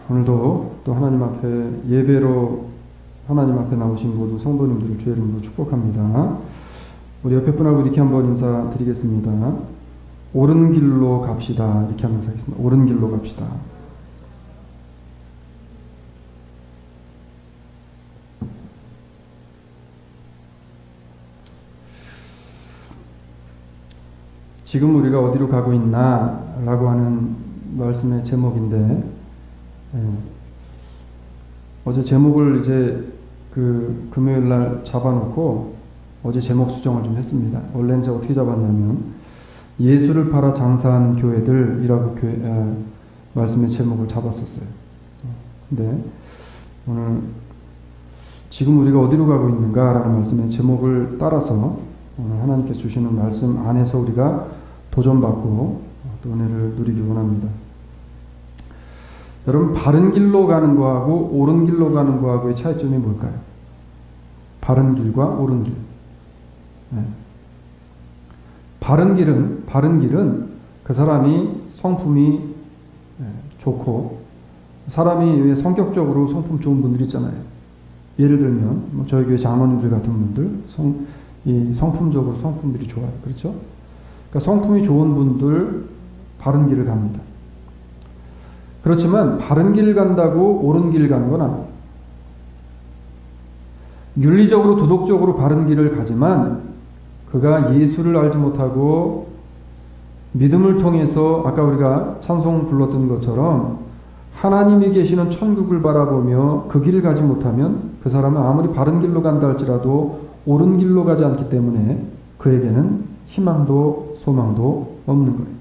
오늘도 또 하나님 앞에 예배로 하나님 앞에 나오신 모든 성도님들을 주의 이름으로 축복합니다. 우리 옆에 분하고 이렇게 한번 인사드리겠습니다. 옳은 길로 갑시다. 이렇게 하면서 하겠습니다. 옳은 길로 갑시다. 지금 우리가 어디로 가고 있나? 라고 하는 말씀의 제목인데, 어제 제목을 이제 금요일 날 잡아놓고 어제 제목 수정을 좀 했습니다. 원래 이제 어떻게 잡았냐면, 예수를 팔아 장사하는 교회들이라고 말씀의 제목을 잡았었어요. 근데 오늘 지금 우리가 어디로 가고 있는가라는 말씀의 제목을 따라서 오늘 하나님께서 주시는 말씀 안에서 우리가 도전받고 또 은혜를 누리기 원합니다. 여러분, 바른 길로 가는 거하고 옳은 길로 가는 거하고의 차이점이 뭘까요? 바른 길과 옳은 길. 바른 길은 그 사람이 성품이 좋고, 사람이 성격적으로 성품 좋은 분들 있잖아요. 예를 들면 저희 교회 장로님들 같은 분들 성품적으로 성품들이 좋아요. 그렇죠? 그러니까 성품이 좋은 분들 바른 길을 갑니다. 그렇지만 바른 길을 간다고 옳은 길을 가는 건 아니에요. 윤리적으로 도덕적으로 바른 길을 가지만 그가 예수를 알지 못하고 믿음을 통해서 아까 우리가 찬송 불렀던 것처럼 하나님이 계시는 천국을 바라보며 그 길을 가지 못하면 그 사람은 아무리 바른 길로 간다 할지라도 옳은 길로 가지 않기 때문에 그에게는 희망도 소망도 없는 거예요.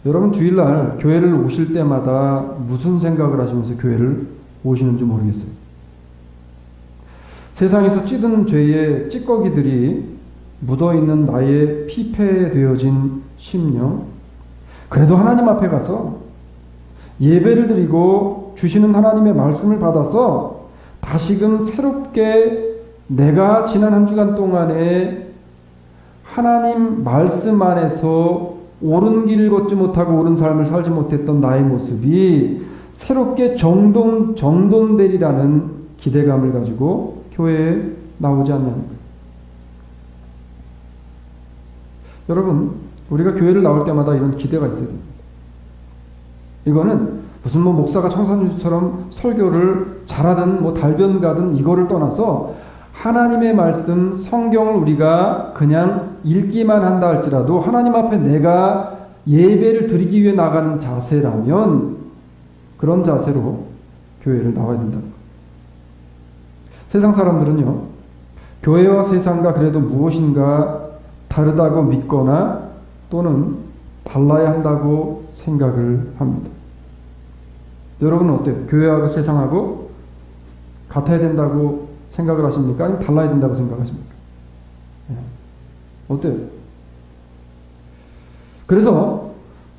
여러분, 주일날 교회를 오실 때마다 무슨 생각을 하시면서 교회를 오시는지 모르겠어요. 세상에서 찌든 죄의 찌꺼기들이 묻어있는 나의 피폐되어진 심령, 그래도 하나님 앞에 가서 예배를 드리고 주시는 하나님의 말씀을 받아서 다시금 새롭게 내가 지난 한 주간 동안에 하나님 말씀 안에서 옳은 길을 걷지 못하고 옳은 삶을 살지 못했던 나의 모습이 새롭게 정돈되리라는 기대감을 가지고 교회에 나오지 않냐는 거예요. 여러분, 우리가 교회를 나올 때마다 이런 기대가 있어야 됩니다. 이거는 무슨 목사가 청산유수처럼 설교를 잘하든 달변 가든 이거를 떠나서 하나님의 말씀, 성경을 우리가 그냥 읽기만 한다 할지라도 하나님 앞에 내가 예배를 드리기 위해 나가는 자세라면 그런 자세로 교회를 나와야 된다는 거예요. 세상 사람들은요, 교회와 세상과 그래도 무엇인가 다르다고 믿거나 또는 달라야 한다고 생각을 합니다. 여러분은 어때요? 교회하고 세상하고 같아야 된다고 생각을 하십니까? 아니면 달라야 된다고 생각하십니까? 어때요? 그래서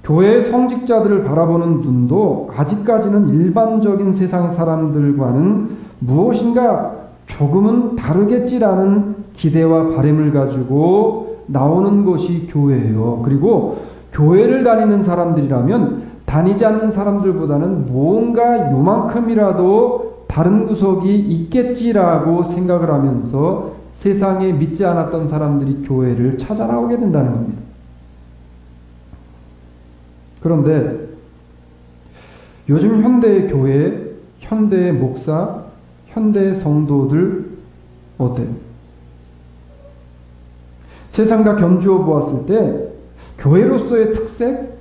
교회의 성직자들을 바라보는 눈도 아직까지는 일반적인 세상 사람들과는 무엇인가 조금은 다르겠지라는 기대와 바람을 가지고 나오는 것이 교회예요. 그리고 교회를 다니는 사람들이라면 다니지 않는 사람들보다는 뭔가 요만큼이라도 다른 구석이 있겠지라고 생각을 하면서 세상에 믿지 않았던 사람들이 교회를 찾아 나오게 된다는 겁니다. 그런데 요즘 현대의 교회, 현대의 목사, 현대의 성도들 어때요? 세상과 견주어 보았을 때 교회로서의 특색,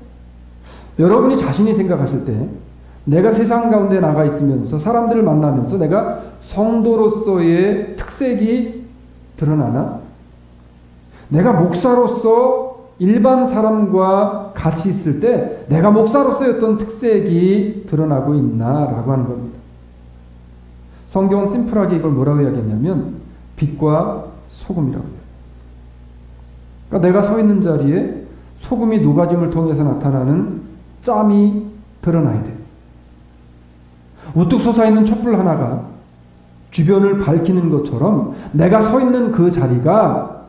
여러분이 자신이 생각하실 때 내가 세상 가운데 나가 있으면서 사람들을 만나면서 내가 성도로서의 특색이 드러나나? 내가 목사로서 일반 사람과 같이 있을 때 내가 목사로서의 어떤 특색이 드러나고 있나라고 하는 겁니다. 성경은 심플하게 이걸 뭐라고 이야기했냐면 빛과 소금이라고 해요. 그러니까 내가 서 있는 자리에 소금이 녹아짐을 통해서 나타나는 짬이 드러나야 돼요. 우뚝 솟아있는 촛불 하나가 주변을 밝히는 것처럼 내가 서 있는 그 자리가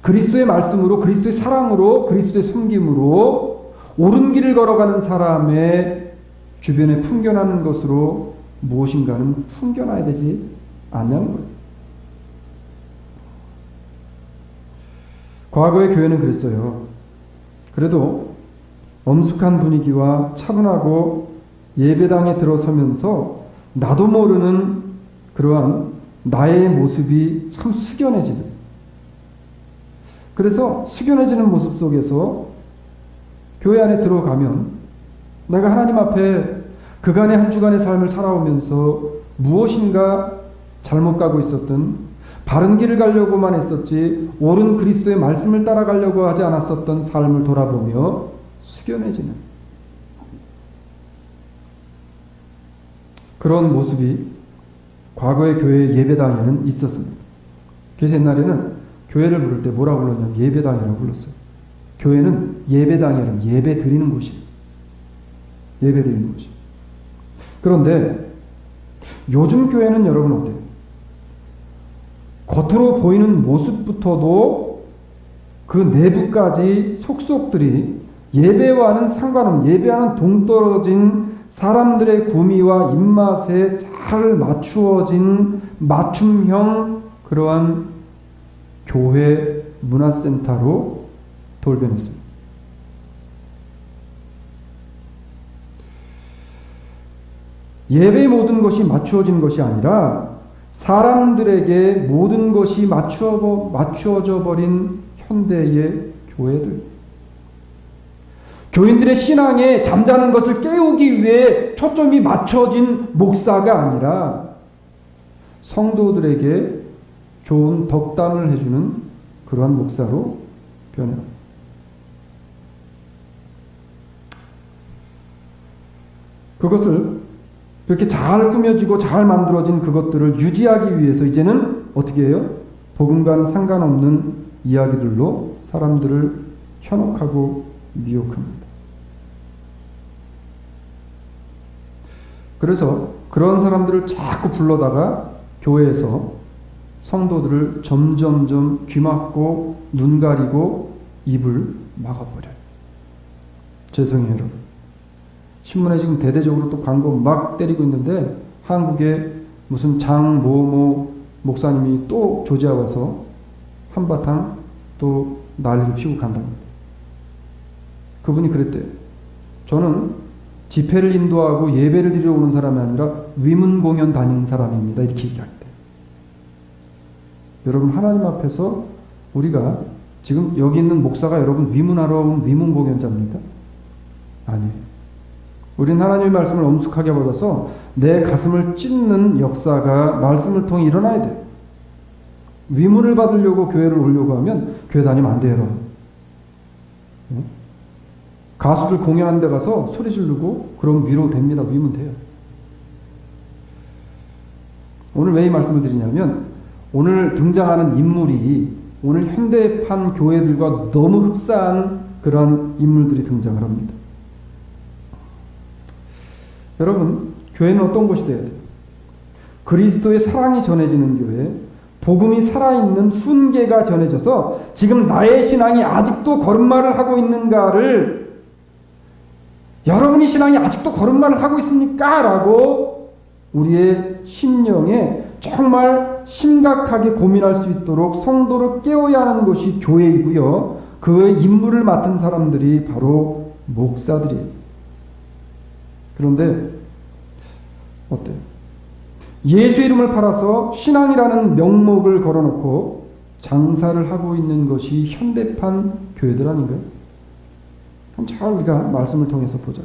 그리스도의 말씀으로, 그리스도의 사랑으로, 그리스도의 섬김으로 옳은 길을 걸어가는 사람의 주변에 풍겨나는 것으로 무엇인가는 풍겨나야 되지 않냐는 거예요. 과거의 교회는 그랬어요. 그래도 엄숙한 분위기와 차분하고 예배당에 들어서면서 나도 모르는 그러한 나의 모습이 참 숙연해지는, 그래서 숙연해지는 모습 속에서 교회 안에 들어가면 내가 하나님 앞에 그간의 한 주간의 삶을 살아오면서 무엇인가 잘못 가고 있었던, 바른 길을 가려고만 했었지 옳은 그리스도의 말씀을 따라가려고 하지 않았었던 삶을 돌아보며 숙연해지는 그런 모습이 과거의 교회 예배당에는 있었습니다. 그래서 옛날에는 교회를 부를 때 뭐라고 불렀냐면 예배당이라고 불렀어요. 교회는 예배당이 아니라 예배 드리는 곳이에요. 예배 드리는 곳이. 그런데 요즘 교회는 여러분 어때요? 겉으로 보이는 모습부터도 그 내부까지 속속들이 예배와는 상관없는, 예배와는 동떨어진 사람들의 구미와 입맛에 잘 맞추어진 맞춤형 그러한 교회 문화센터로 돌변했습니다. 예배의 모든 것이 맞추어진 것이 아니라 사람들에게 모든 것이 맞추어져 버린 현대의 교회들. 교인들의 신앙에 잠자는 것을 깨우기 위해 초점이 맞춰진 목사가 아니라 성도들에게 좋은 덕담을 해주는 그러한 목사로 변해요. 그것을 그렇게 잘 꾸며지고 잘 만들어진 그것들을 유지하기 위해서 이제는 어떻게 해요? 복음과는 상관없는 이야기들로 사람들을 현혹하고 미혹합니다. 그래서 그런 사람들을 자꾸 불러다가 교회에서 성도들을 점점점 귀 막고 눈 가리고 입을 막아버려요. 죄송해요, 여러분. 신문에 지금 대대적으로 또 광고 막 때리고 있는데 한국에 무슨 장모모 목사님이 또 조지아 와서 한바탕 또 난리를 피우고 간답니다. 그분이 그랬대요. 저는 집회를 인도하고 예배를 드리러 오는 사람이 아니라 위문 공연 다니는 사람입니다. 이렇게 얘기할때 여러분, 하나님 앞에서 우리가 지금 여기 있는 목사가 여러분 위문하러 온 위문 공연자입니다. 아니에요. 우린 하나님의 말씀을 엄숙하게 받아서 내 가슴을 찢는 역사가 말씀을 통해 일어나야 돼요. 위문을 받으려고 교회를 오려고 하면 교회 다니면 안 돼요, 여러분. 가수들 공연하는 데 가서 소리 지르고 그럼 위로 됩니다. 위문 돼요. 오늘 왜 이 말씀을 드리냐면 오늘 등장하는 인물이 오늘 현대판 교회들과 너무 흡사한 그런 인물들이 등장을 합니다. 여러분, 교회는 어떤 곳이 되어야 돼요? 그리스도의 사랑이 전해지는 교회, 복음이 살아있는 훈계가 전해져서 지금 나의 신앙이 아직도 걸음마를 하고 있는가를, 여러분이 신앙이 아직도 걸음마를 하고 있습니까? 라고 우리의 심령에 정말 심각하게 고민할 수 있도록 성도를 깨워야 하는 것이 교회이고요. 그의 임무를 맡은 사람들이 바로 목사들이에요. 그런데 어때요? 예수 이름을 팔아서 신앙이라는 명목을 걸어놓고 장사를 하고 있는 것이 현대판 교회들 아닌가요? 그럼 잘 우리가 말씀을 통해서 보자.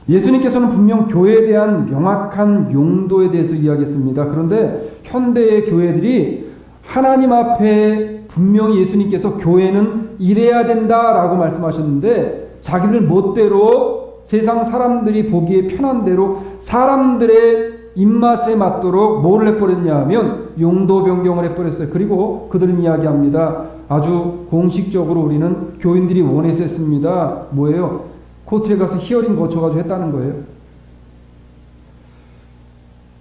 예수님께서는 분명 교회에 대한 명확한 용도에 대해서 이야기했습니다. 그런데 현대의 교회들이 하나님 앞에 분명히 예수님께서 교회는 이래야 된다라고 말씀하셨는데 자기들 멋대로 세상 사람들이 보기에 편한 대로 사람들의 입맛에 맞도록 뭘 해버렸냐 하면 용도 변경을 해버렸어요. 그리고 그들은 이야기합니다. 아주 공식적으로 우리는 교인들이 원해서 했습니다. 뭐예요? 코트에 가서 히어링 거쳐가지고 했다는 거예요.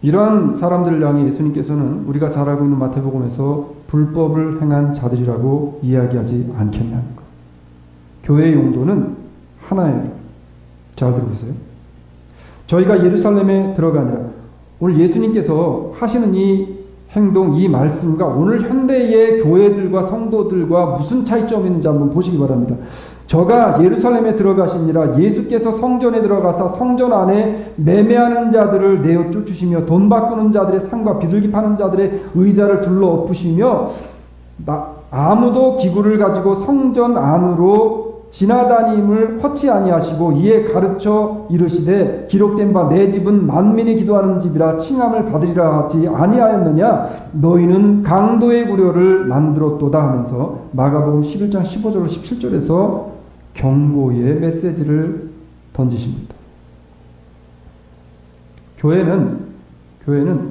이러한 사람들을 향해 예수님께서는 우리가 잘 알고 있는 마태복음에서 불법을 행한 자들이라고 이야기하지 않겠냐는 거. 교회의 용도는 하나예요. 잘 들어보세요. 저희가 예루살렘에 들어가니라. 오늘 예수님께서 하시는 이 행동, 이 말씀과 오늘 현대의 교회들과 성도들과 무슨 차이점이 있는지 한번 보시기 바랍니다. 저가 예루살렘에 들어가시니라. 예수께서 성전에 들어가사 성전 안에 매매하는 자들을 내어 쫓으시며 돈 바꾸는 자들의 상과 비둘기 파는 자들의 의자를 둘러 엎으시며 아무도 기구를 가지고 성전 안으로 지나다님을 허치 아니하시고 이에 가르쳐 이르시되 기록된 바 내 집은 만민이 기도하는 집이라 칭함을 받으리라 하지 아니하였느냐. 너희는 강도의 구려를 만들었도다 하면서 마가복음 11장 15절로 17절에서 경고의 메시지를 던지십니다. 교회는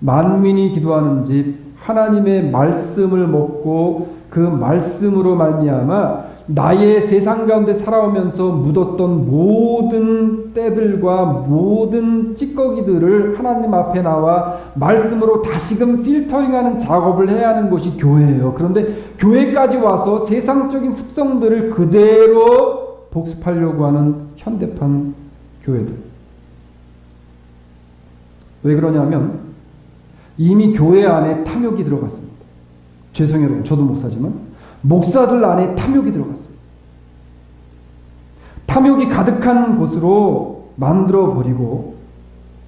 만민이 기도하는 집, 하나님의 말씀을 먹고 그 말씀으로 말미암아 나의 세상 가운데 살아오면서 묻었던 모든 때들과 모든 찌꺼기들을 하나님 앞에 나와 말씀으로 다시금 필터링하는 작업을 해야 하는 것이 교회예요. 그런데 교회까지 와서 세상적인 습성들을 그대로 복습하려고 하는 현대판 교회들. 왜 그러냐면 이미 교회 안에 탐욕이 들어갔습니다. 죄송해요, 여러분. 저도 목사지만 목사들 안에 탐욕이 들어갔어요. 탐욕이 가득한 곳으로 만들어버리고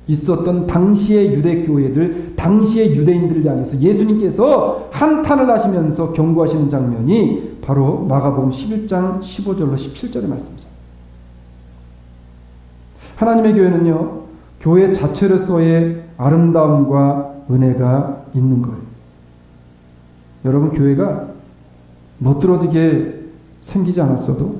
있었던 당시의 유대교회들, 당시의 유대인들을 향해서 예수님께서 한탄을 하시면서 경고하시는 장면이 바로 마가복음 11장 15절로 17절의 말씀이죠. 하나님의 교회는요, 교회 자체로서의 아름다움과 은혜가 있는 거예요. 여러분, 교회가 멋들어지게 생기지 않았어도,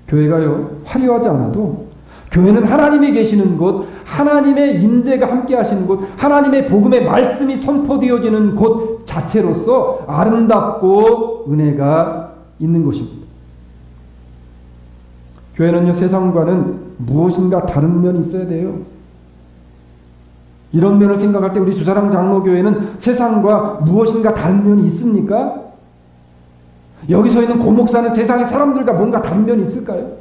교회가요 화려하지 않아도, 교회는 하나님이 계시는 곳, 하나님의 임재가 함께 하시는 곳, 하나님의 복음의 말씀이 선포되어지는 곳 자체로서 아름답고 은혜가 있는 곳입니다. 교회는요 세상과는 무엇인가 다른 면이 있어야 돼요. 이런 면을 생각할 때 우리 주사랑 장로교회는 세상과 무엇인가 다른 면이 있습니까? 여기서 있는 고목사는 세상의 사람들과 뭔가 다른 면이 있을까요?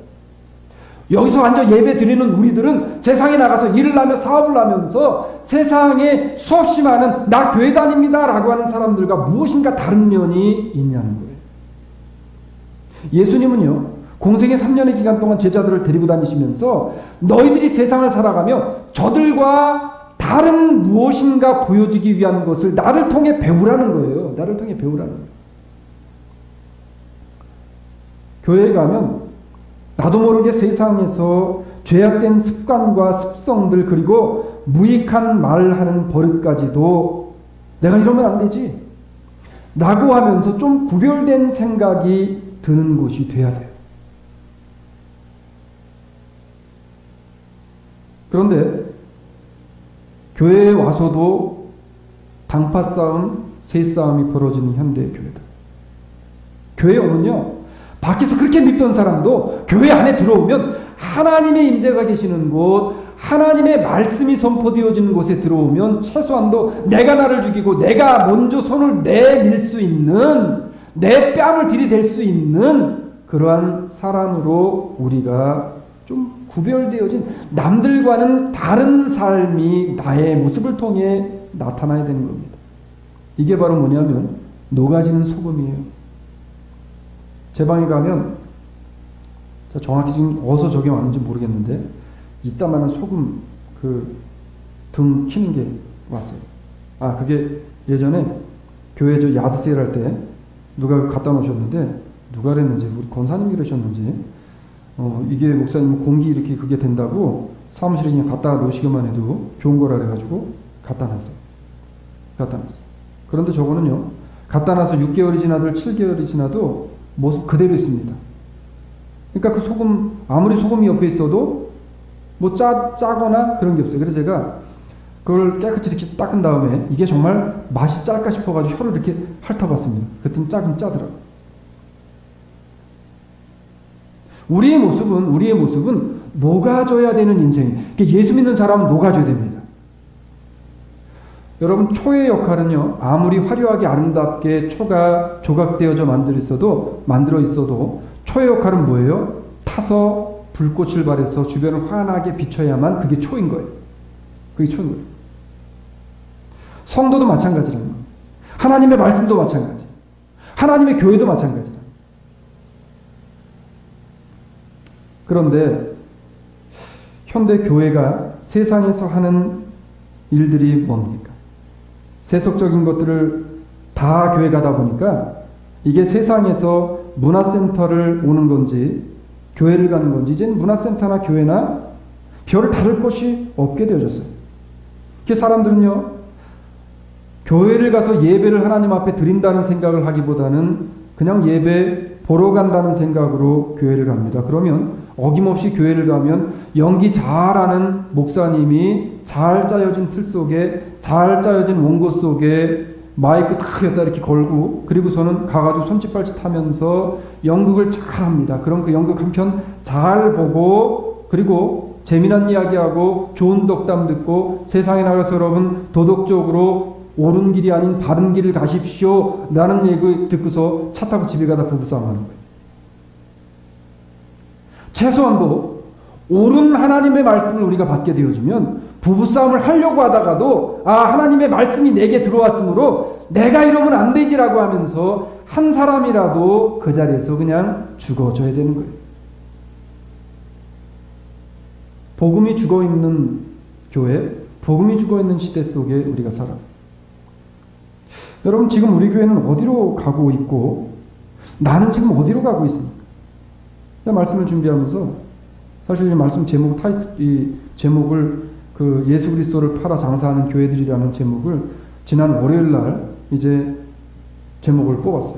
여기서 앉아 예배 드리는 우리들은 세상에 나가서 일을 하며 사업을 하면서 세상에 수없이 많은 나 교회 다닙니다 라고 하는 사람들과 무엇인가 다른 면이 있냐는 거예요. 예수님은요 공생의 3년의 기간 동안 제자들을 데리고 다니시면서 너희들이 세상을 살아가며 저들과 다른 무엇인가 보여주기 위한 것을 나를 통해 배우라는 거예요. 나를 통해 배우라는 거예요. 교회에 가면 나도 모르게 세상에서 죄악된 습관과 습성들 그리고 무익한 말하는 버릇까지도 내가 이러면 안 되지 라고 하면서 좀 구별된 생각이 드는 곳이 돼야 돼요. 그런데 교회에 와서도 당파 싸움, 새 싸움이 벌어지는 현대의 교회다. 교회에 오면요 밖에서 그렇게 믿던 사람도 교회 안에 들어오면 하나님의 임재가 계시는 곳, 하나님의 말씀이 선포되어지는 곳에 들어오면 최소한도 내가 나를 죽이고 내가 먼저 손을 내밀 수 있는, 내 뺨을 들이댈 수 있는 그러한 사람으로 우리가 좀 구별되어진 남들과는 다른 삶이 나의 모습을 통해 나타나야 되는 겁니다. 이게 바로 뭐냐면 녹아지는 소금이에요. 제 방에 가면 정확히 지금 어디서 저게 왔는지 모르겠는데 이따만한 소금 그 등 키는 게 왔어요. 아 그게 예전에 교회 저 야드 세일 할 때 누가 갖다 놓으셨는데 누가 그랬는지 우리 권사님이 그러셨는지 이게 목사님 공기 이렇게 그게 된다고 사무실에 그냥 갖다 놓으시기만 해도 좋은 거라 그래가지고 갖다 놨어요. 그런데 저거는요 갖다 놔서 6개월이 지나도 7개월이 지나도 모습 그대로 있습니다. 그러니까 그 소금 아무리 소금이 옆에 있어도 뭐 짜거나 그런 게 없어요. 그래서 제가 그걸 깨끗이 이렇게 닦은 다음에 이게 정말 맛이 짤까 싶어가지고 혀를 이렇게 핥아봤습니다. 그랬더니 짜더라고요. 우리의 모습은 녹아져야 되는 인생. 예수 믿는 사람은 녹아져야 됩니다. 여러분 초의 역할은요 아무리 화려하게 아름답게 초가 조각되어져 만들어 있어도 초의 역할은 뭐예요? 타서 불꽃을 발해서 주변을 환하게 비춰야만 그게 초인 거예요. 그게 초인 거예요. 성도도 마찬가지라는 거예요. 하나님의 말씀도 마찬가지. 하나님의 교회도 마찬가지라. 그런데 현대 교회가 세상에서 하는 일들이 뭡니까? 세속적인 것들을 다 교회 가다 보니까 이게 세상에서 문화센터를 오는 건지 교회를 가는 건지 이제는 문화센터나 교회나 별을 다를 것이 없게 되어졌어요. 그래서 사람들은요, 교회를 가서 예배를 하나님 앞에 드린다는 생각을 하기보다는 그냥 예배 보러 간다는 생각으로 교회를 갑니다. 그러면 어김없이 교회를 가면 연기 잘하는 목사님이 잘 짜여진 틀 속에 잘 짜여진 원고 속에 마이크 탁 여기다 이렇게 걸고 그리고서는 가가지고 손짓발짓 하면서 연극을 잘합니다. 그럼 그 연극 한 편 잘 보고 그리고 재미난 이야기하고 좋은 덕담 듣고 세상에 나가서 여러분 도덕적으로 옳은 길이 아닌 바른 길을 가십시오 라는 얘기 듣고서 차 타고 집에 가다 부부싸움 하는 거예요. 최소한도 옳은 하나님의 말씀을 우리가 받게 되어지면 부부싸움을 하려고 하다가도 하나님의 말씀이 내게 들어왔으므로 내가 이러면 안 되지라고 하면서 한 사람이라도 그 자리에서 그냥 죽어줘야 되는 거예요. 복음이 죽어있는 교회, 복음이 죽어있는 시대 속에 우리가 살아요. 여러분 지금 우리 교회는 어디로 가고 있고 나는 지금 어디로 가고 있습니까? 말씀을 준비하면서 사실 이 말씀 제목 이 제목을 그 예수 그리스도를 팔아 장사하는 교회들이라는 제목을 지난 월요일 날 이제 제목을 뽑았어요.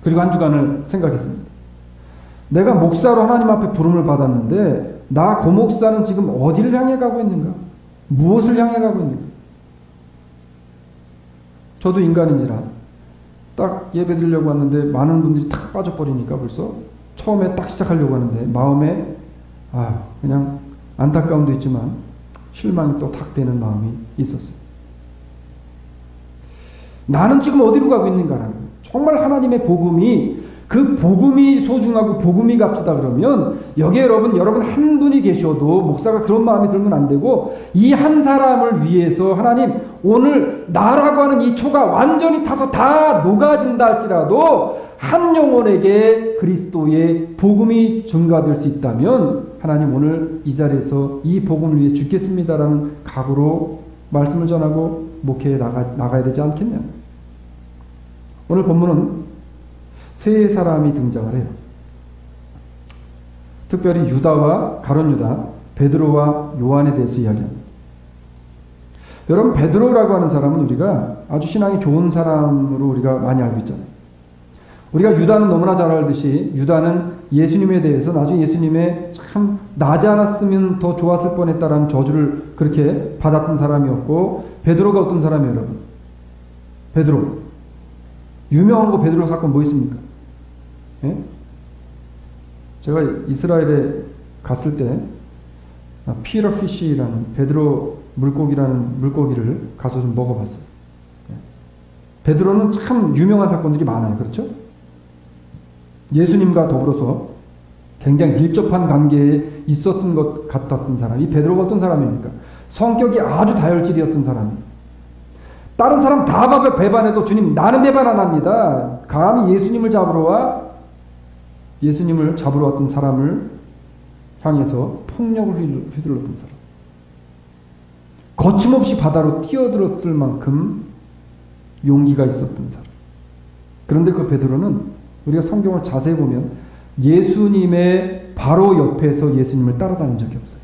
그리고 한 주간을 생각했습니다. 내가 목사로 하나님 앞에 부름을 받았는데 나 고 목사는 지금 어디를 향해 가고 있는가? 무엇을 향해 가고 있는가? 저도 인간인지라 딱 예배 드리려고 왔는데 많은 분들이 탁 빠져버리니까 벌써 처음에 딱 시작하려고 하는데 마음에 그냥 안타까움도 있지만 실망이 또 탁 되는 마음이 있었어요. 나는 지금 어디로 가고 있는가라는 거예요. 정말 하나님의 복음이 그 복음이 소중하고 복음이 값지다 그러면 여기에 여러분 한 분이 계셔도 목사가 그런 마음이 들면 안 되고 이 한 사람을 위해서 하나님 오늘 나라고 하는 이 초가 완전히 타서 다 녹아진다 할지라도 한 영혼에게 그리스도의 복음이 증가될 수 있다면 하나님 오늘 이 자리에서 이 복음을 위해 죽겠습니다라는 각오로 말씀을 전하고 목회에 나가야 되지 않겠냐. 오늘 본문은 세 사람이 등장을 해요. 특별히 유다와 가룟 유다, 베드로와 요한에 대해서 이야기합니다. 여러분 베드로라고 하는 사람은 우리가 아주 신앙이 좋은 사람으로 우리가 많이 알고 있잖아요. 우리가 유다는 너무나 잘 알듯이 유다는 예수님에 대해서 나중에 예수님의 참 나지 않았으면 더 좋았을 뻔했다라는 저주를 그렇게 받았던 사람이었고 베드로가 어떤 사람이에요 여러분? 베드로 유명한 거 베드로 사건 뭐 있습니까? 예? 제가 이스라엘에 갔을 때 피러피쉬라는 베드로 물고기라는 물고기를 가서 좀 먹어봤어요. 베드로는 참 유명한 사건들이 많아요. 그렇죠? 예수님과 더불어서 굉장히 밀접한 관계에 있었던 것 같았던 사람. 이 베드로가 어떤 사람입니까? 성격이 아주 다혈질이었던 사람이에요. 다른 사람 다 배반해도 주님 나는 배반 안 합니다. 감히 예수님을 잡으러 왔던 사람을 향해서 폭력을 휘둘렀던 사람. 거침없이 바다로 뛰어들었을 만큼 용기가 있었던 사람. 그런데 그 베드로는 우리가 성경을 자세히 보면 예수님의 바로 옆에서 예수님을 따라다닌 적이 없어요.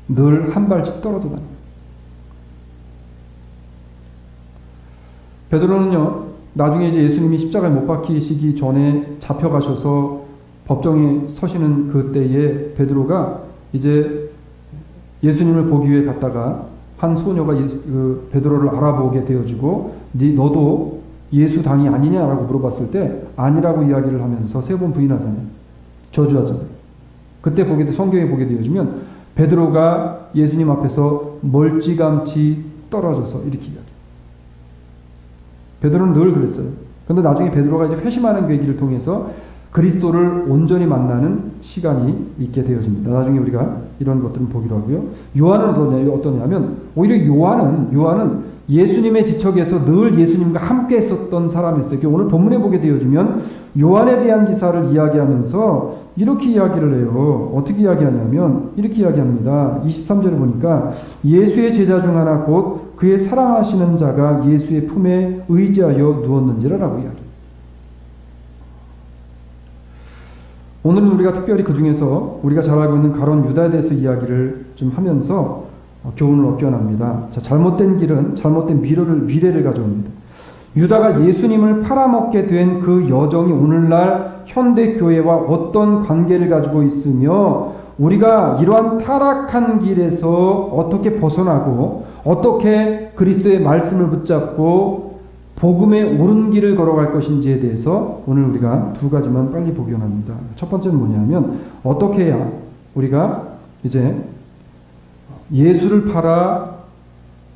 늘 한 발씩 떨어져 다닙니다. 베드로는요, 나중에 이제 예수님이 십자가에 못 박히시기 전에 잡혀가셔서 법정에 서시는 그때에 베드로가 이제 예수님을 보기 위해 갔다가 한 소녀가 베드로를 알아보게 되어지고 너도 예수 당이 아니냐라고 물어봤을 때 아니라고 이야기를 하면서 3번 부인하잖아요. 저주하잖아요. 그때 성경에 보게 되어지면 베드로가 예수님 앞에서 멀찌감치 떨어져서 이렇게 이야기해요. 베드로는 늘 그랬어요. 그런데 나중에 베드로가 이제 회심하는 계기를 통해서 그리스도를 온전히 만나는 시간이 있게 되어집니다. 나중에 우리가 이런 것들을 보기로 하고요. 요한은 어떠냐면 오히려 요한은 예수님의 지척에서 늘 예수님과 함께 있었던 사람이었어요. 오늘 본문에 보게 되어지면 요한에 대한 기사를 이야기하면서 이렇게 이야기를 해요. 어떻게 이야기하냐면 이렇게 이야기합니다. 23절에 보니까 예수의 제자 중 하나 곧 그의 사랑하시는 자가 예수의 품에 의지하여 누웠는지라라고 이야기해요. 오늘은 우리가 특별히 그 중에서 우리가 잘 알고 있는 가룟 유다에 대해서 이야기를 좀 하면서 교훈을 얻게 합니다. 자, 잘못된 길은 잘못된 미래를 가져옵니다. 유다가 예수님을 팔아먹게 된 그 여정이 오늘날 현대교회와 어떤 관계를 가지고 있으며 우리가 이러한 타락한 길에서 어떻게 벗어나고 어떻게 그리스도의 말씀을 붙잡고 복음의 옳은 길을 걸어갈 것인지에 대해서 오늘 우리가 두 가지만 빨리 보기 원합니다. 첫 번째는 뭐냐면 어떻게 해야 우리가 이제 예수를 팔아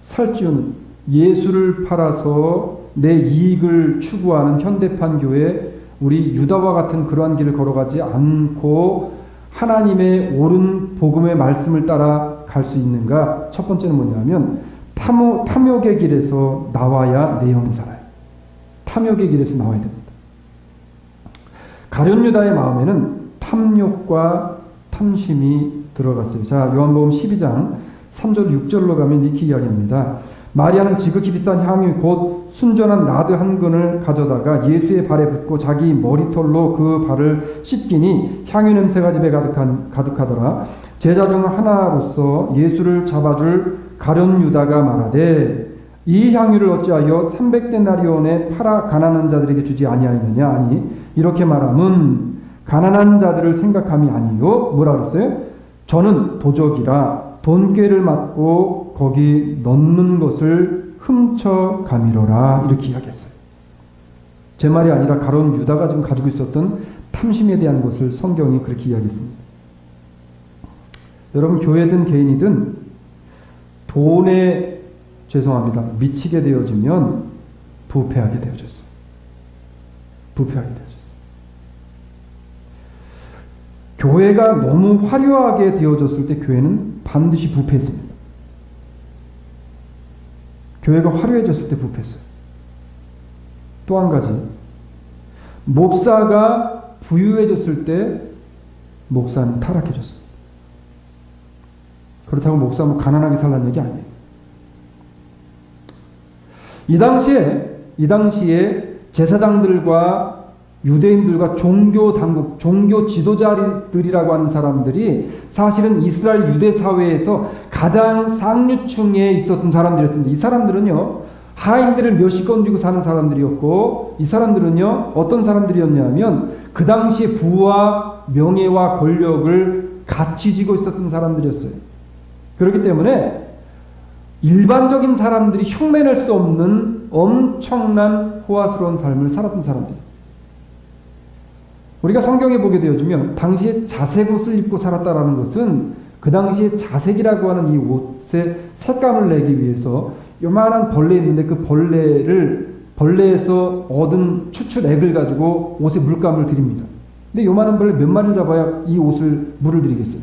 살찌우는 예수를 팔아서 내 이익을 추구하는 현대판 교회 우리 유다와 같은 그러한 길을 걸어가지 않고 하나님의 옳은 복음의 말씀을 따라 갈 수 있는가? 첫 번째는 뭐냐면 탐욕의 길에서 나와야 내 영이 살아요. 탐욕의 길에서 나와야 됩니다. 가룟 유다의 마음에는 탐욕과 탐심이 들어갔어요. 자, 요한복음 12장 3절 6절로 가면 이렇게 이야기합니다. 마리아는 지극히 비싼 향유 곧 순전한 나드 한 근을 가져다가 예수의 발에 붓고 자기 머리털로 그 발을 씻기니 향유 냄새가 집에 가득하더라. 제자 중 하나로서 예수를 잡아줄 가룟 유다가 말하되 이 향유를 어찌하여 300데나리온에 팔아 가난한 자들에게 주지 아니하였느냐. 아니 이렇게 말함은 가난한 자들을 생각함이 아니요. 뭐라 그랬어요? 저는 도적이라 돈꾀를 맞고 거기 넣는 것을 훔쳐가미로라. 이렇게 이야기했어요. 제 말이 아니라 가룟 유다가 지금 가지고 있었던 탐심에 대한 것을 성경이 그렇게 이야기했습니다. 여러분 교회든 개인이든 돈에 미치게 되어지면 부패하게 되어졌어요. 부패하게 되어졌어요. 교회가 너무 화려하게 되어졌을 때 교회는 반드시 부패했습니다. 교회가 화려해졌을 때 부패했어요. 또 한 가지, 목사가 부유해졌을 때 목사는 타락해졌습니다. 그렇다고 목사 가난하게 살라는 얘기 아니에요. 이 당시에 제사장들과 유대인들과 종교 당국, 종교 지도자들이라고 하는 사람들이 사실은 이스라엘 유대 사회에서 가장 상류층에 있었던 사람들이었습니다. 이 사람들은요, 하인들을 몇십 건 들고 사는 사람들이었고, 이 사람들은요, 어떤 사람들이었냐면, 그 당시에 부와 명예와 권력을 같이 쥐고 있었던 사람들이었어요. 그렇기 때문에, 일반적인 사람들이 흉내낼 수 없는 엄청난 호화스러운 삶을 살았던 사람들. 우리가 성경에 보게 되어지면 당시에 자색 옷을 입고 살았다라는 것은 그 당시에 자색이라고 하는 이 옷의 색감을 내기 위해서 요만한 벌레 있는데 그 벌레에서 얻은 추출액을 가지고 옷에 물감을 들입니다. 근데 요만한 벌레 몇 마리를 잡아야 이 옷을 물을 들이겠어요.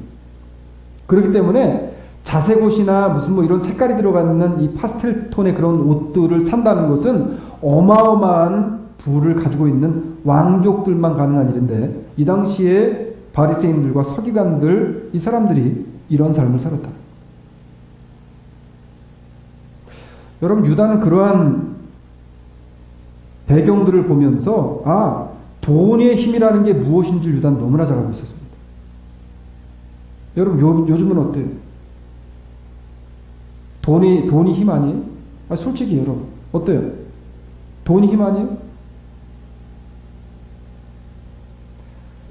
그렇기 때문에 자색 옷이나 무슨 이런 색깔이 들어가는 이 파스텔 톤의 그런 옷들을 산다는 것은 어마어마한 부를 가지고 있는 왕족들만 가능한 일인데 이 당시에 바리새인들과 서기관들 이 사람들이 이런 삶을 살았다. 여러분 유다는 그러한 배경들을 보면서 돈의 힘이라는 게 무엇인지 유다는 너무나 잘 알고 있었습니다. 여러분 요즘은 어때요? 돈이 힘 아니에요? 솔직히 여러분 어때요? 돈이 힘 아니에요?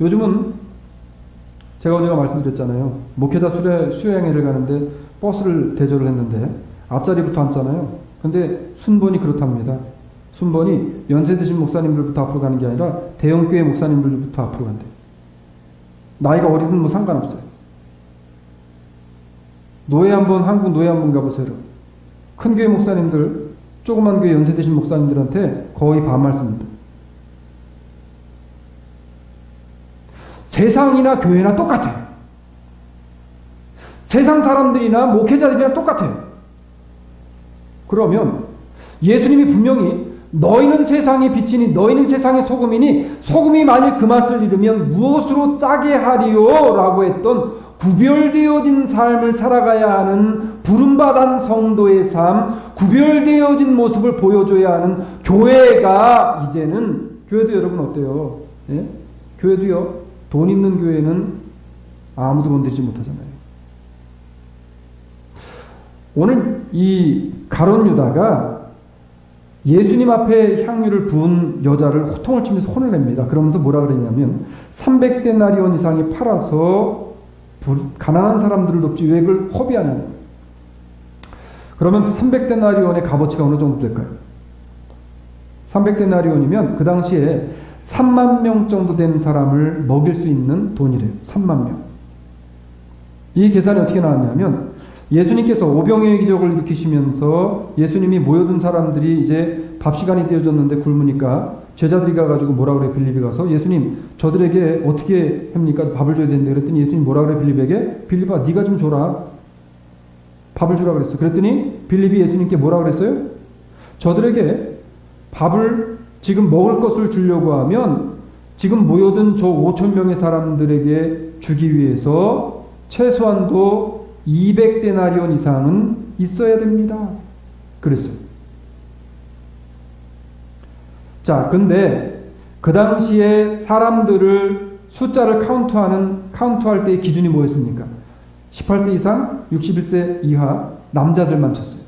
요즘은 제가 어제가 말씀드렸잖아요. 목회자 수요행회를 가는데 버스를 대절을 했는데 앞자리부터 앉잖아요. 근데 순번이 그렇답니다. 순번이 연세 드신 목사님들부터 앞으로 가는 게 아니라 대형교회 목사님들부터 앞으로 간대요. 나이가 어리든 상관없어요. 한국 노예 한번 가보세요. 큰 교회 목사님들, 조그만 교회 연세 드신 목사님들한테 거의 반말 씁니다. 세상이나 교회나 똑같아요. 세상 사람들이나 목회자들이나 똑같아요. 그러면 예수님이 분명히 너희는 세상의 빛이니 너희는 세상의 소금이니 소금이 만일 그 맛을 잃으면 무엇으로 짜게 하리요? 라고 했던 구별되어진 삶을 살아가야 하는 부름받은 성도의 삶, 구별되어진 모습을 보여줘야 하는 교회가 이제는, 교회도 여러분 어때요? 예? 교회도요, 돈 있는 교회는 아무도 건드리지 못하잖아요. 오늘 이 가룟 유다가 예수님 앞에 향유를 부은 여자를 호통을 치면서 혼을 냅니다. 그러면서 뭐라 그랬냐면 300데나리온 이상이 팔아서 가난한 사람들을 돕지 왜 그걸 허비하냐는. 그러면 300데나리온의 값어치가 어느 정도 될까요? 300데나리온이면 그 당시에 3만 명 정도 되는 사람을 먹일 수 있는 돈이래요. 3만 명. 이 계산이 어떻게 나왔냐면 예수님께서 오병이의 기적을 일으키시면서 예수님이 모여든 사람들이 이제 밥 시간이 되어졌는데 굶으니까 제자들이 가가지고 뭐라 그래? 빌립이 가서 예수님 저들에게 어떻게 합니까? 밥을 줘야 되는데 그랬더니 예수님 뭐라 그래? 빌립에게 빌립아 네가 좀 줘라. 밥을 주라 그랬어. 그랬더니 빌립이 예수님께 뭐라 그랬어요? 저들에게 밥을 지금 먹을 것을 주려고 하면 지금 모여든 저 5천 명의 사람들에게 주기 위해서 최소한도 200데나리온 이상은 있어야 됩니다. 그랬어요. 자, 근데 그 당시에 사람들을 숫자를 카운트할 때의 기준이 뭐였습니까? 18세 이상, 61세 이하 남자들만 쳤어요.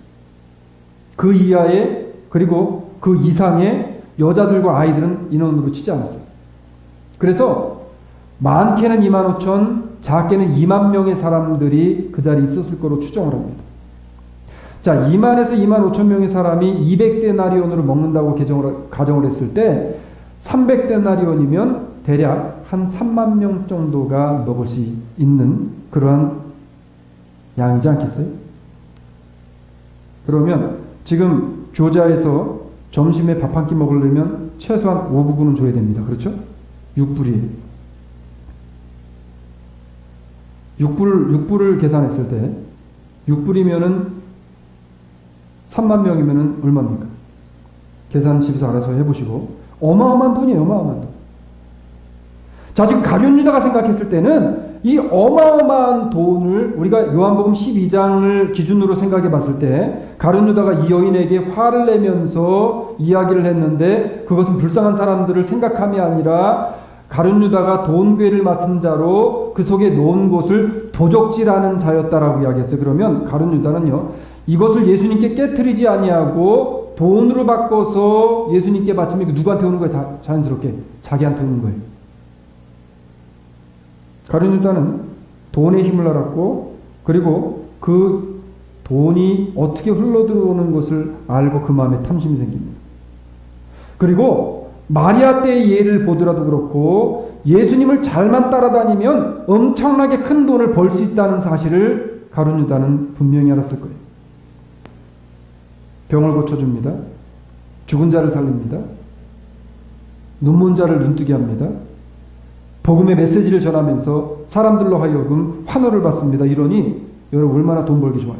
그 이하의 그리고 그 이상의 여자들과 아이들은 인원으로 치지 않았어요. 그래서 많게는 2만 5천, 작게는 2만 명의 사람들이 그 자리에 있었을 거로 추정을 합니다. 자, 2만에서 2만 5천 명의 사람이 200데나리온으로 먹는다고 가정을 했을 때 300데나리온이면 대략 한 3만 명 정도가 먹을 수 있는 그러한 양이지 않겠어요? 그러면 지금 교자에서 점심에 밥 한 끼 먹으려면 최소한 5부군은 줘야 됩니다. 그렇죠? 6불이에요. 6불을 계산했을 때 6불이면은 3만 명이면은 얼마입니까? 계산 집에서 알아서 해보시고 어마어마한 돈이에요. 어마어마한 돈. 자, 지금 가룟 유다가 생각했을 때는 이 어마어마한 돈을 우리가 요한복음 12장을 기준으로 생각해 봤을 때 가룟 유다가 이 여인에게 화를 내면서 이야기를 했는데 그것은 불쌍한 사람들을 생각함이 아니라 가룟 유다가 돈괴를 맡은 자로 그 속에 놓은 곳을 도적질하는 자였다라고 이야기했어요. 그러면 가룟 유다는요, 이것을 예수님께 깨트리지 아니하고 돈으로 바꿔서 예수님께 바치면 누구한테 오는 거예요? 자연스럽게 자기한테 오는 거예요. 가룟 유다는 돈의 힘을 알았고 그리고 그 돈이 어떻게 흘러들어오는 것을 알고 그 마음에 탐심이 생깁니다. 그리고 마리아 때의 예를 보더라도 그렇고 예수님을 잘만 따라다니면 엄청나게 큰 돈을 벌 수 있다는 사실을 가룟 유다는 분명히 알았을 거예요. 병을 고쳐줍니다. 죽은 자를 살립니다. 눈먼 자를 눈뜨게 합니다. 복음의 메시지를 전하면서 사람들로 하여금 환호를 받습니다. 이러니 여러분 얼마나 돈 벌기 좋아요.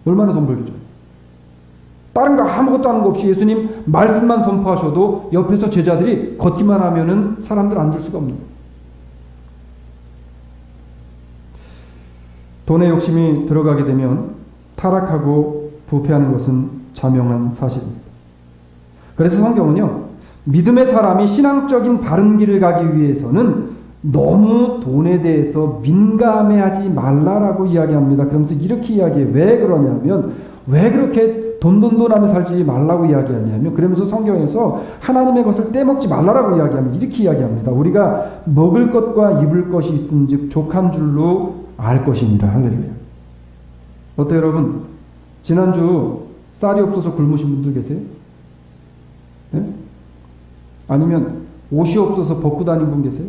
얼마나 돈 벌기 좋아요. 다른 거 아무것도 하는 거 없이 예수님 말씀만 선포하셔도 옆에서 제자들이 걷기만 하면은 사람들 안 줄 수가 없는 거예요. 돈의 욕심이 들어가게 되면 타락하고 부패하는 것은 자명한 사실입니다. 그래서 성경은요, 믿음의 사람이 신앙적인 바른 길을 가기 위해서는 너무 돈에 대해서 민감해하지 말라라고 이야기합니다. 그러면서 이렇게 이야기해요. 왜 그러냐면, 왜 그렇게 돈하며 살지 말라고 이야기하냐면, 그러면서 성경에서 하나님의 것을 떼먹지 말라라고 이야기합니다. 이렇게 이야기합니다. 우리가 먹을 것과 입을 것이 있은즉 족한 줄로 알 것이니라. 할렐루야. 어때요, 여러분? 지난주 쌀이 없어서 굶으신 분들 계세요? 네? 아니면 옷이 없어서 벗고 다닌 분 계세요?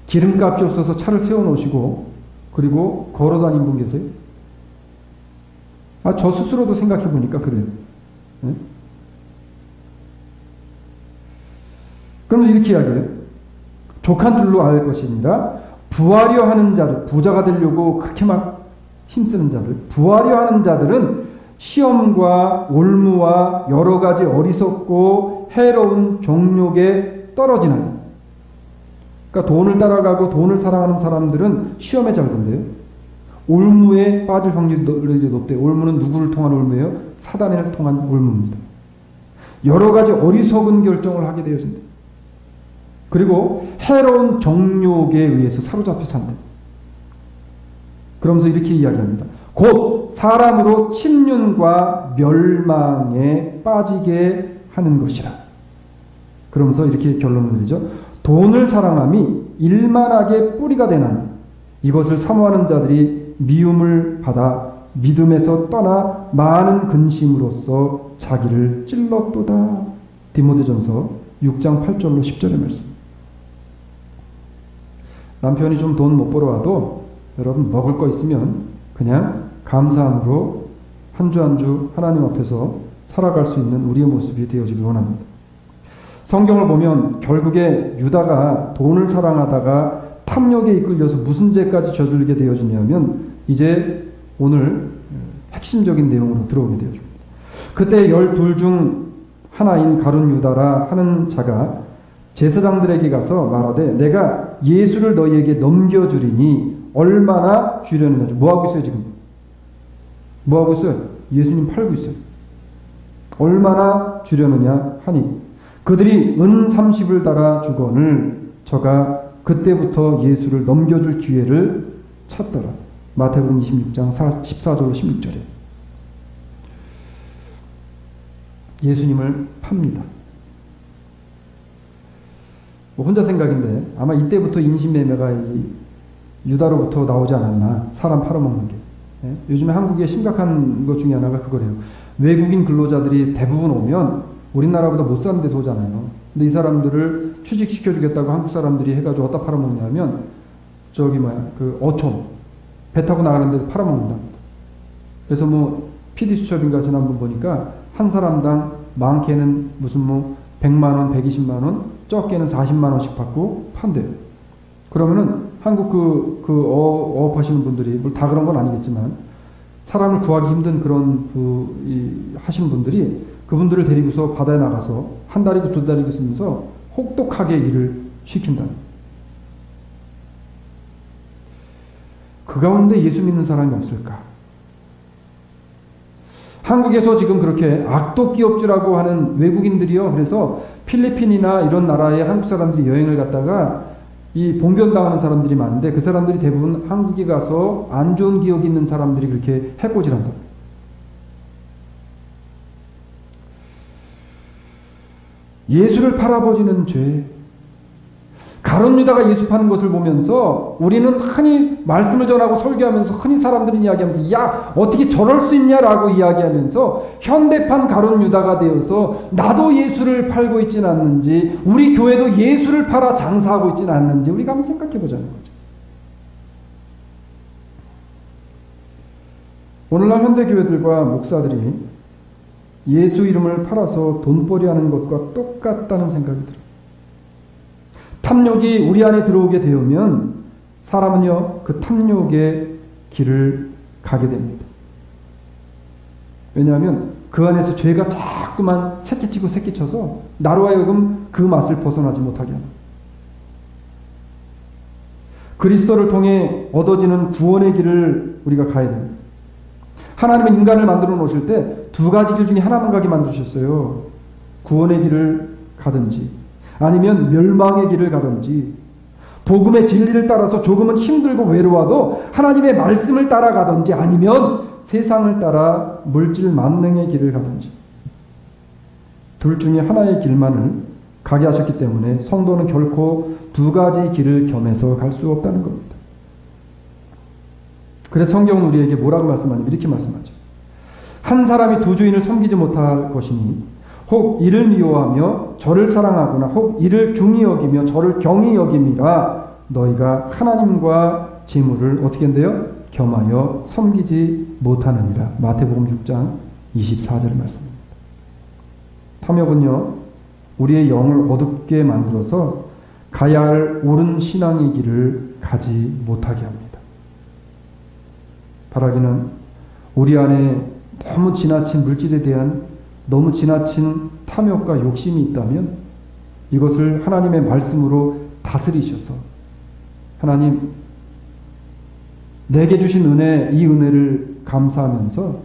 기름값이 없어서 차를 세워놓으시고 그리고 걸어 다닌 분 계세요? 저 스스로도 생각해 보니까 그래요. 네? 그러면서 이렇게 이야기해요. 족한 줄로 알 것이 아니라 부하려 하는 자들, 부자가 되려고 그렇게 막 힘쓰는 자들, 부하려 하는 자들은 시험과 올무와 여러 가지 어리석고 해로운 종욕에 떨어지는, 그러니까 돈을 따라가고 돈을 사랑하는 사람들은 시험에 잘 든대요. 올무에 빠질 확률이 높대요. 올무는 누구를 통한 올무예요? 사단을 통한 올무입니다. 여러 가지 어리석은 결정을 하게 되어진다. 그리고 해로운 정욕에 의해서 사로잡혀 산다. 그러면서 이렇게 이야기합니다. 곧 사람으로 침륜과 멸망에 빠지게 하는 것이라. 그러면서 이렇게 결론을 내리죠. 돈을 사랑함이 일만하게 뿌리가 되나니 이것을 사모하는 자들이 미움을 받아 믿음에서 떠나 많은 근심으로써 자기를 찔렀도다. 디모데전서 6장 8절로 10절의 말씀. 남편이 좀 돈 못 벌어와도 여러분 먹을 거 있으면 그냥 감사함으로 한 주 한 주 하나님 앞에서 살아갈 수 있는 우리의 모습이 되어지길 원합니다. 성경을 보면 결국에 유다가 돈을 사랑하다가 탐욕에 이끌려서 무슨 죄까지 저지르게 되어지냐면 이제 오늘 핵심적인 내용으로 들어오게 되어집니다. 그때 12 중 하나인 가룟 유다라 하는 자가 제사장들에게 가서 말하되 내가 예수를 너희에게 넘겨주리니 얼마나 주려느냐. 뭐하고 있어요 지금? 뭐하고 있어요? 예수님 팔고 있어요. 얼마나 주려느냐 하니 그들이 은 30을 달아 주거늘 저가 그때부터 예수를 넘겨줄 기회를 찾더라. 마태복음 26장 14절로 16절에 예수님을 팝니다. 뭐 혼자 생각인데 아마 이때부터 인신매매가 유다로부터 나오지 않았나. 사람 팔아먹는 게. 예? 요즘에 한국에 심각한 것 중에 하나가 그거래요. 외국인 근로자들이 대부분 오면 우리나라보다 못 사는 데서 오잖아요. 근데 이 사람들을 취직시켜주겠다고 한국 사람들이 해가지고 어디다 팔아먹냐면 그 어촌 배 타고 나가는 데서 팔아먹는답니다. 그래서 뭐 PD수첩인가 지난번 보니까 한 사람당 많게는 무슨 100만 원, 120만 원, 적게는 40만 원씩 받고 판대요. 그러면은 한국 어업하시는 분들이 뭐 다 그런 건 아니겠지만 사람을 구하기 힘든 그런 하시는 분들이 그분들을 데리고서 바다에 나가서 한 달이고 두 달이고 있으면서 혹독하게 일을 시킨다. 그 가운데 예수 믿는 사람이 없을까? 한국에서 지금 그렇게 악독 기업주라고 하는 외국인들이요. 그래서 필리핀이나 이런 나라에 한국 사람들이 여행을 갔다가 이 봉변당하는 사람들이 많은데 그 사람들이 대부분 한국에 가서 안 좋은 기억이 있는 사람들이 그렇게 해코지한다. 예수를 팔아버리는 죄. 가룟 유다가 예수 파는 것을 보면서 우리는 흔히 말씀을 전하고 설교하면서 흔히 사람들이 이야기하면서 야 어떻게 저럴 수 있냐라고 이야기하면서 현대판 가룟 유다가 되어서 나도 예수를 팔고 있지는 않는지 우리 교회도 예수를 팔아 장사하고 있지는 않는지 우리가 한번 생각해 보자는 거죠. 오늘날 현대교회들과 목사들이 예수 이름을 팔아서 돈벌이 하는 것과 똑같다는 생각이 들어요. 탐욕이 우리 안에 들어오게 되면 사람은요 그 탐욕의 길을 가게 됩니다. 왜냐하면 그 안에서 죄가 자꾸만 새끼치고 새끼쳐서 나로 하여금 그 맛을 벗어나지 못하게 합니다. 그리스도를 통해 얻어지는 구원의 길을 우리가 가야 됩니다. 하나님은 인간을 만들어 놓으실 때 두 가지 길 중에 하나만 가게 만드셨어요. 구원의 길을 가든지 아니면 멸망의 길을 가든지 복음의 진리를 따라서 조금은 힘들고 외로워도 하나님의 말씀을 따라가든지 아니면 세상을 따라 물질 만능의 길을 가든지 둘 중에 하나의 길만을 가게 하셨기 때문에 성도는 결코 두 가지 길을 겸해서 갈 수 없다는 겁니다. 그래서 성경은 우리에게 뭐라고 말씀하냐면 이렇게 말씀하죠. 한 사람이 두 주인을 섬기지 못할 것이니 혹 이를 미워하며 저를 사랑하거나 혹 이를 중히 여기며 저를 경히 여김이라 너희가 하나님과 재물을 어떻게 한대요? 겸하여 섬기지 못하느니라. 마태복음 6장 24절의 말씀입니다. 탐욕은요 우리의 영을 어둡게 만들어서 가야 할 옳은 신앙의 길을 가지 못하게 합니다. 바라기는 우리 안에 너무 지나친 물질에 대한 너무 지나친 탐욕과 욕심이 있다면 이것을 하나님의 말씀으로 다스리셔서 하나님 내게 주신 은혜, 이 은혜를 감사하면서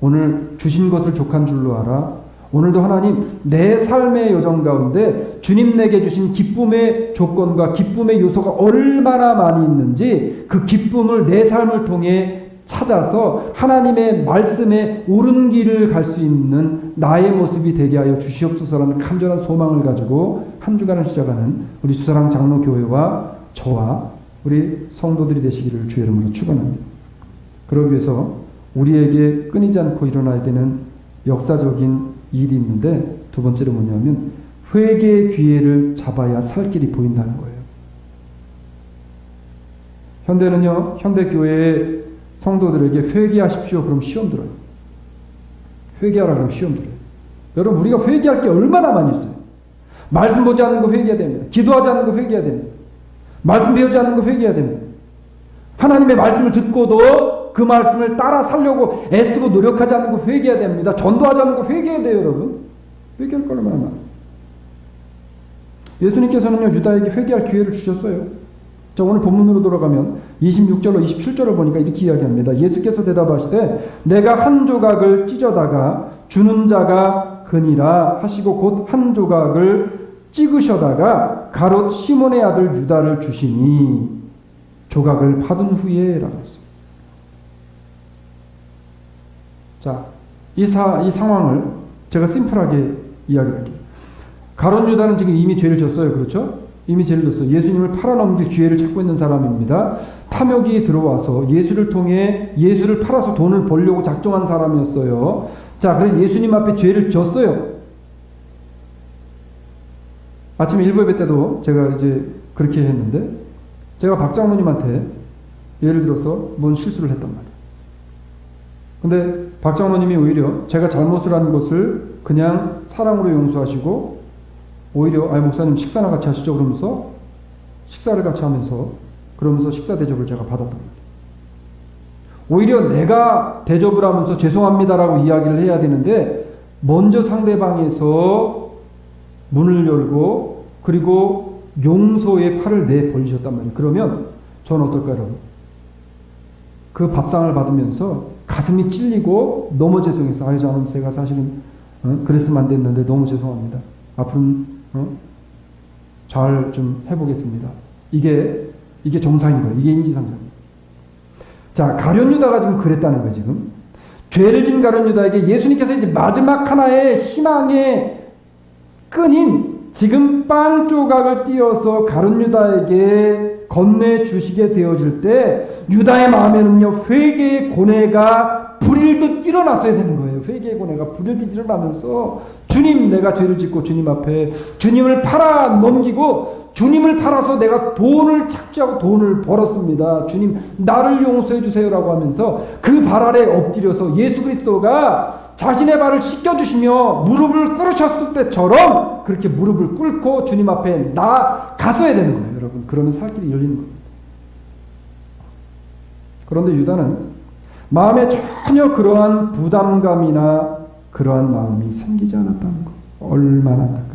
오늘 주신 것을 족한 줄로 알아. 오늘도 하나님 내 삶의 여정 가운데 주님 내게 주신 기쁨의 조건과 기쁨의 요소가 얼마나 많이 있는지 그 기쁨을 내 삶을 통해 찾아서 하나님의 말씀에 옳은 길을 갈 수 있는 나의 모습이 되게 하여 주시옵소서라는 간절한 소망을 가지고 한 주간을 시작하는 우리 수사랑 장로교회와 저와 우리 성도들이 되시기를 주의 이름으로 축원합니다. 그러기 위해서 우리에게 끊이지 않고 일어나야 되는 역사적인 일이 있는데 두 번째로 뭐냐면 회개의 기회를 잡아야 살 길이 보인다는 거예요. 현대는요, 현대교회의 성도들에게 회개하십시오. 그럼 시험 들어요. 회개하라 그러면 시험 들어요. 여러분 우리가 회개할 게 얼마나 많이 있어요. 말씀 보지 않는 거 회개해야 됩니다. 기도하지 않는 거 회개해야 됩니다. 말씀 배우지 않는 거 회개해야 됩니다. 하나님의 말씀을 듣고도 그 말씀을 따라 살려고 애쓰고 노력하지 않는 거 회개해야 됩니다. 전도하지 않는 거 회개해야 돼요, 여러분. 회개할 거 얼마나 많아요. 예수님께서는요, 유다에게 회개할 기회를 주셨어요. 자, 오늘 본문으로 돌아가면 26절로 27절을 보니까 이렇게 이야기합니다. 예수께서 대답하시되 내가 한 조각을 찢어다가 주는 자가 그니라 하시고 곧 한 조각을 찍으셔다가 가롯 시몬의 아들 유다를 주시니 조각을 받은 후에 라고 했습니다. 자, 이 상황을 제가 심플하게 이야기할게요. 가롯 유다는 지금 이미 죄를 졌어요. 그렇죠? 이미 죄를 졌어요. 예수님을 팔아넘길 기회를 찾고 있는 사람입니다. 탐욕이 들어와서 예수를 통해 예수를 팔아서 돈을 벌려고 작정한 사람이었어요. 자, 그래서 예수님 앞에 죄를 졌어요. 아침에 일부 예배 때도 제가 이제 그렇게 했는데 제가 박 장로님한테 예를 들어서 뭔 실수를 했단 말이에요. 근데 박 장로님이 오히려 제가 잘못을 한 것을 그냥 사랑으로 용서하시고 오히려 목사님 식사나 같이 하시죠 그러면서 식사를 같이 하면서 그러면서 식사 대접을 제가 받았단 말이에요. 오히려 내가 대접을 하면서 죄송합니다라고 이야기를 해야 되는데 먼저 상대방에서 문을 열고 그리고 용서의 팔을 내벌리셨단 말이에요. 그러면 저는 어떨까요? 그 밥상을 받으면서 가슴이 찔리고 너무 죄송해서 아유 저는 제가 사실은 그랬으면 안 됐는데 너무 죄송합니다. 앞으로는 잘 좀 해보겠습니다. 이게 정상인 거예요. 이게 인지상정입니다. 자, 가룟 유다가 지금 그랬다는 거예요. 지금 죄를 진 가룟 유다에게 예수님께서 이제 마지막 하나의 희망의 끈인 지금 빵 조각을 띄어서 가룟 유다에게 건네주시게 되어질 때 유다의 마음에는요 회개의 고뇌가 불일듯 일어났어야 되는 거예요. 회개의 고뇌가 불일듯 일어나면서 주님 내가 죄를 짓고 주님 앞에 주님을 팔아 넘기고 주님을 팔아서 내가 돈을 착취하고 돈을 벌었습니다. 주님 나를 용서해 주세요라고 하면서 그 발 아래 엎드려서 예수 그리스도가 자신의 발을 씻겨주시며 무릎을 꿇으셨을 때처럼 그렇게 무릎을 꿇고 주님 앞에 나가서야 되는 거예요. 여러분 그러면 살 길이 열리는 겁니다. 그런데 유다는 마음에 전혀 그러한 부담감이나 그러한 마음이 생기지 않았다는 것. 얼마나 안타까운지.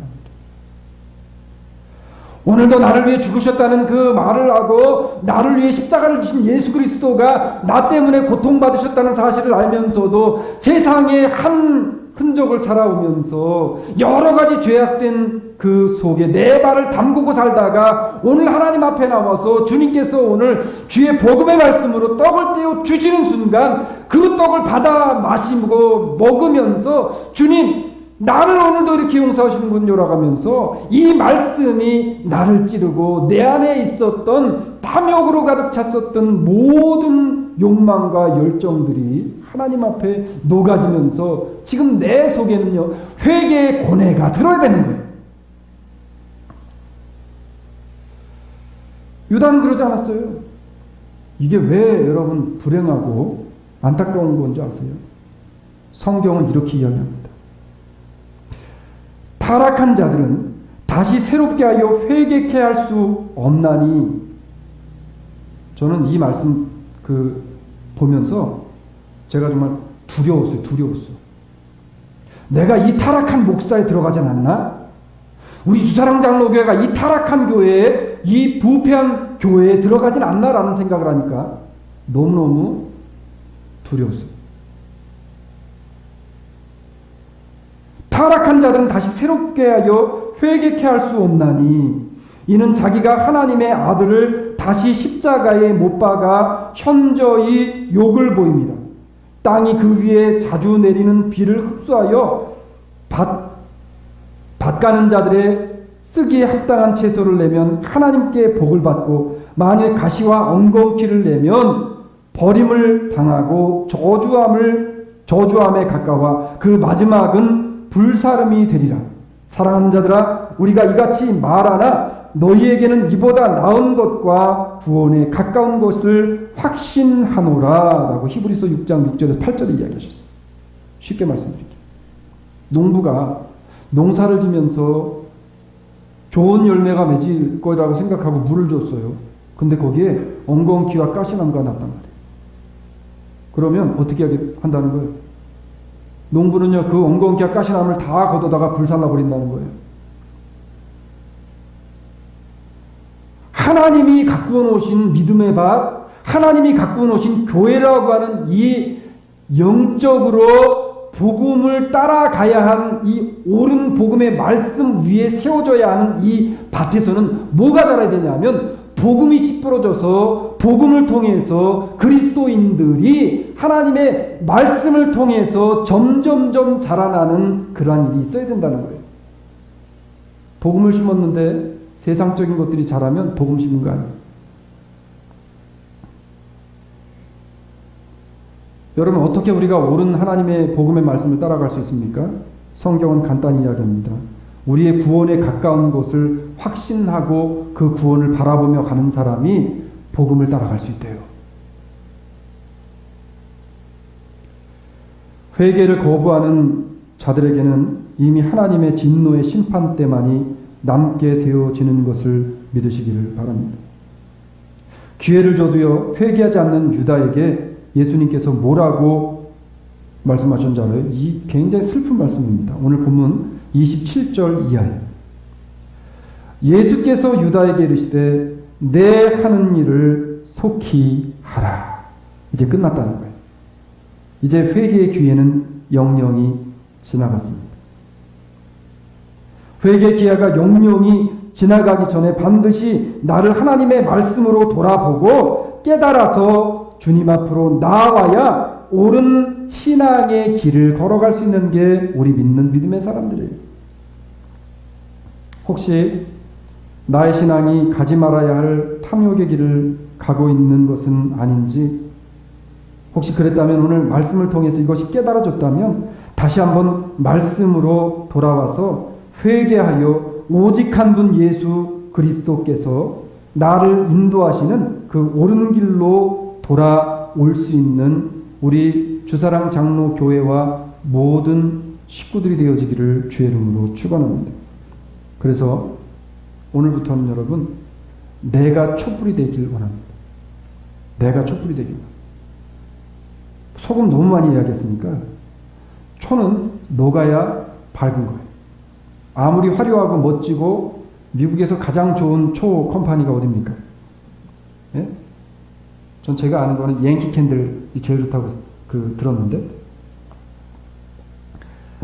오늘도 나를 위해 죽으셨다는 그 말을 하고 나를 위해 십자가를 지신 예수 그리스도가 나 때문에 고통받으셨다는 사실을 알면서도 세상에 한 흔적을 살아오면서 여러 가지 죄악된 그 속에 내 발을 담그고 살다가 오늘 하나님 앞에 나와서 주님께서 오늘 주의 복음의 말씀으로 떡을 떼어 주시는 순간 그 떡을 받아 마시고 먹으면서 주님 나를 오늘도 이렇게 용서하시는군요라고 하면서 이 말씀이 나를 찌르고 내 안에 있었던 탐욕으로 가득 찼었던 모든 욕망과 열정들이 하나님 앞에 녹아지면서 지금 내 속에는요 회개의 고뇌가 들어야 되는 거예요. 유다는 그러지 않았어요. 이게 왜 여러분 불행하고 안타까운 건지 아세요? 성경은 이렇게 이야기합니다. 타락한 자들은 다시 새롭게 하여 회개케 할 수 없나니. 저는 이 말씀 보면서 제가 정말 두려웠어요. 내가 이 타락한 목사에 들어가지 않았나? 우리 주사랑장로교회가 이 타락한 교회에, 이 부패한 교회에 들어가진 않나라는 생각을 하니까 너무너무 두려웠어요. 타락한 자들은 다시 새롭게 하여 회개케 할 수 없나니 이는 자기가 하나님의 아들을 다시 십자가에 못 박아 현저히 욕을 보입니다. 땅이 그 위에 자주 내리는 비를 흡수하여 밭 가는 자들의 쓰기에 합당한 채소를 내면 하나님께 복을 받고, 만일 가시와 엉겅퀴를 내면 버림을 당하고 저주함에 가까워 그 마지막은 불사름이 되리라. 사랑하는 자들아, 우리가 이같이 말하나 너희에게는 이보다 나은 것과 구원에 가까운 것을 확신하노라 라고 히브리서 6장 6절에서 8절에 이야기하셨어요. 쉽게 말씀드릴게요. 농부가 농사를 지면서 좋은 열매가 맺을 거라고 생각하고 물을 줬어요. 근데 거기에 엉겅퀴와 가시나무가 났단 말이에요. 그러면 어떻게 한다는 거예요? 농부는요, 그 엉겅퀴와 가시나무를 다 걷어다가 불살라 버린다는 거예요. 하나님이 가꾸어 놓으신 믿음의 밭, 하나님이 가꾸어 놓으신 교회라고 하는 이 영적으로 복음을 따라가야 한 이 옳은 복음의 말씀 위에 세워져야 하는 이 밭에서는 뭐가 자라야 되냐면, 복음이 씨뿌러져서 복음을 통해서 그리스도인들이 하나님의 말씀을 통해서 점점점 자라나는 그러한 일이 있어야 된다는 거예요. 복음을 심었는데 세상적인 것들이 자라면 복음 심은 거 아니에요. 여러분, 어떻게 우리가 옳은 하나님의 복음의 말씀을 따라갈 수 있습니까? 성경은 간단히 이야기합니다. 우리의 구원에 가까운 것을 확신하고 그 구원을 바라보며 가는 사람이 복음을 따라갈 수 있대요. 회개를 거부하는 자들에게는 이미 하나님의 진노의 심판 때만이 남게 되어지는 것을 믿으시기를 바랍니다. 기회를 줘도요, 회개하지 않는 유다에게 예수님께서 뭐라고 말씀하셨는지 알아요? 이 굉장히 슬픈 말씀입니다. 오늘 본문 27절 이하에 예수께서 유다에게 이르시되 내 하는 일을 속히 하라. 이제 끝났다는 거예요. 이제 회개의 기회는 영영이 지나갔습니다. 회개 기회가 영영이 지나가기 전에 반드시 나를 하나님의 말씀으로 돌아보고 깨달아서 주님 앞으로 나아와야 옳은 신앙의 길을 걸어갈 수 있는 게 우리 믿는 믿음의 사람들이에요. 혹시 나의 신앙이 가지 말아야 할 탐욕의 길을 가고 있는 것은 아닌지, 혹시 그랬다면 오늘 말씀을 통해서 이것이 깨달아졌다면 다시 한번 말씀으로 돌아와서 회개하여 오직 한 분 예수 그리스도께서 나를 인도하시는 그 옳은 길로 돌아올 수 있는 우리 주사랑 장로 교회와 모든 식구들이 되어지기를 주의 이름으로 축원합니다. 그래서 오늘부터는 여러분, 내가 촛불이 되길 원합니다. 내가 촛불이 되길 원합니다. 소금 너무 많이 이야기했으니까 초는 녹아야 밝은 거예요. 아무리 화려하고 멋지고 미국에서 가장 좋은 초 컴퍼니가 어디입니까? 예? 전 제가 아는 거는 양키 캔들이 제일 좋다고 들었는데,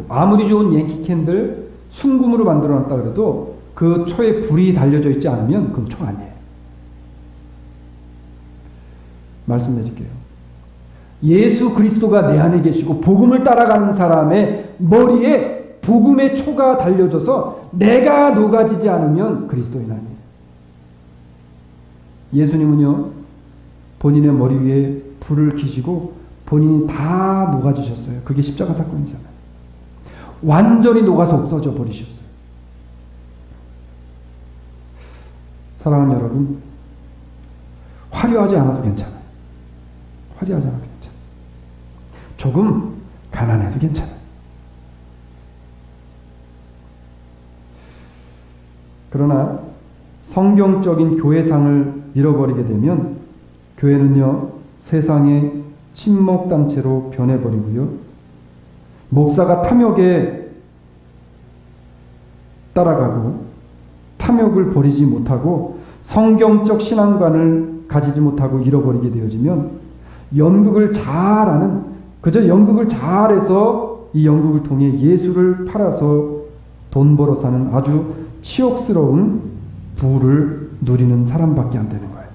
아무리 좋은 양키 캔들 순금으로 만들어놨다 그래도 그 초에 불이 달려져 있지 않으면 그건 초 아니에요. 말씀드릴게요. 예수 그리스도가 내 안에 계시고 복음을 따라가는 사람의 머리에 복음의 초가 달려져서 내가 녹아지지 않으면 그리스도인 아니에요. 예수님은요, 본인의 머리 위에 불을 켜시고 본인이 다 녹아지셨어요. 그게 십자가 사건이잖아요. 완전히 녹아서 없어져 버리셨어요. 사랑하는 여러분, 화려하지 않아도 괜찮아요. 화려하지 않아도 괜찮아요. 조금 가난해도 괜찮아요. 그러나 성경적인 교회상을 잃어버리게 되면 교회는요, 세상의 친목단체로 변해버리고요. 목사가 탐욕에 따라가고 탐욕을 버리지 못하고 성경적 신앙관을 가지지 못하고 잃어버리게 되어지면 연극을 잘하는, 그저 연극을 잘해서 이 연극을 통해 예수를 팔아서 돈 벌어 사는 아주 치욕스러운 부를 누리는 사람밖에 안 되는 거예요.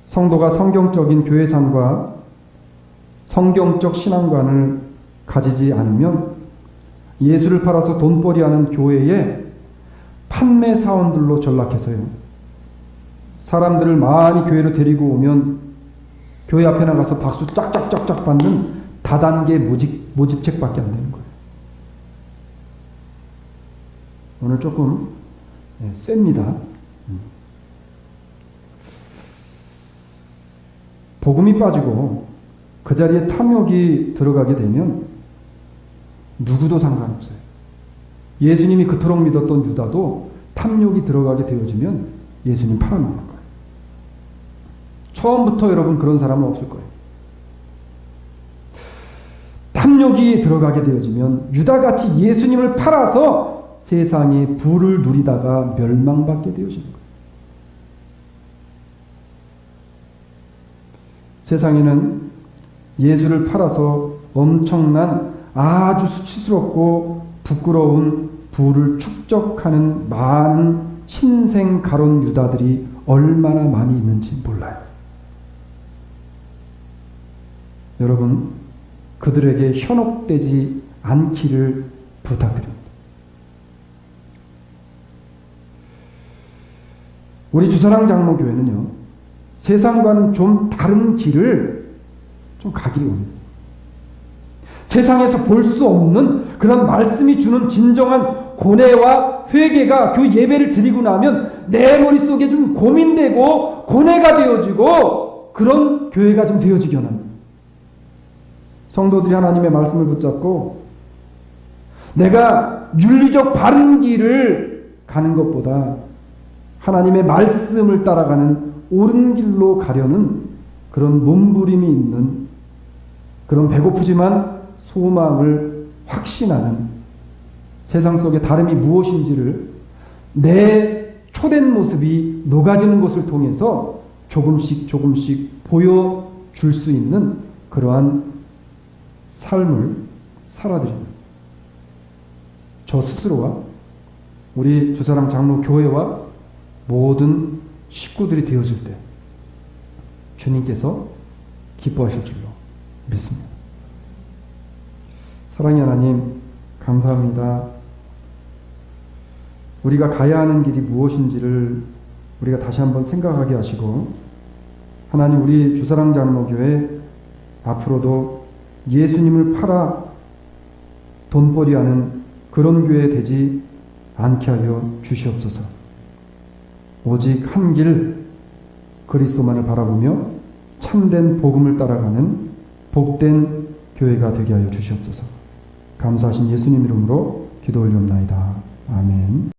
성도가 성경적인 교회상과 성경적 신앙관을 가지지 않으면 예수를 팔아서 돈벌이하는 교회에 판매 사원들로 전락해서요, 사람들을 많이 교회로 데리고 오면 교회 앞에 나가서 박수 짝짝짝짝 받는 다단계 모집책밖에 안 되는 거예요. 오늘 조금 셉니다. 복음이 빠지고 그 자리에 탐욕이 들어가게 되면 누구도 상관없어요. 예수님이 그토록 믿었던 유다도 탐욕이 들어가게 되어지면 예수님 팔아먹는 거예요. 처음부터 여러분 그런 사람은 없을 거예요. 탐욕이 들어가게 되어지면 유다같이 예수님을 팔아서 세상의 부를 누리다가 멸망받게 되어지는 거예요. 세상에는 예수를 팔아서 엄청난 아주 수치스럽고 부끄러운 부를 축적하는 많은 신생 가론 유다들이 얼마나 많이 있는지 몰라요. 여러분, 그들에게 현혹되지 않기를 부탁드립니다. 우리 주사랑 장로교회는요, 세상과는 좀 다른 길을 좀 가기를 원합니다. 세상에서 볼 수 없는 그런 말씀이 주는 진정한 고뇌와 회개가 그 예배를 드리고 나면 내 머릿속에 좀 고민되고 고뇌가 되어지고 그런 교회가 좀 되어지기 원합니다. 성도들이 하나님의 말씀을 붙잡고 내가 윤리적 바른 길을 가는 것보다 하나님의 말씀을 따라가는 옳은 길로 가려는 그런 몸부림이 있는, 그런 배고프지만 소망을 확신하는, 세상 속의 다름이 무엇인지를 내 초된 모습이 녹아지는 것을 통해서 조금씩 조금씩 보여줄 수 있는 그러한 삶을 살아드립니다. 저 스스로와 우리 주사랑 장로 교회와 모든 식구들이 되어질 때 주님께서 기뻐하실 줄로 믿습니다. 사랑의 하나님, 감사합니다. 우리가 가야 하는 길이 무엇인지를 우리가 다시 한번 생각하게 하시고, 하나님, 우리 주사랑 장로교회 앞으로도 예수님을 팔아 돈벌이하는 그런 교회 되지 않게 하여 주시옵소서. 오직 한 길 그리스도만을 바라보며 참된 복음을 따라가는 복된 교회가 되게 하여 주시옵소서. 감사하신 예수님 이름으로 기도 올리옵나이다. 아멘.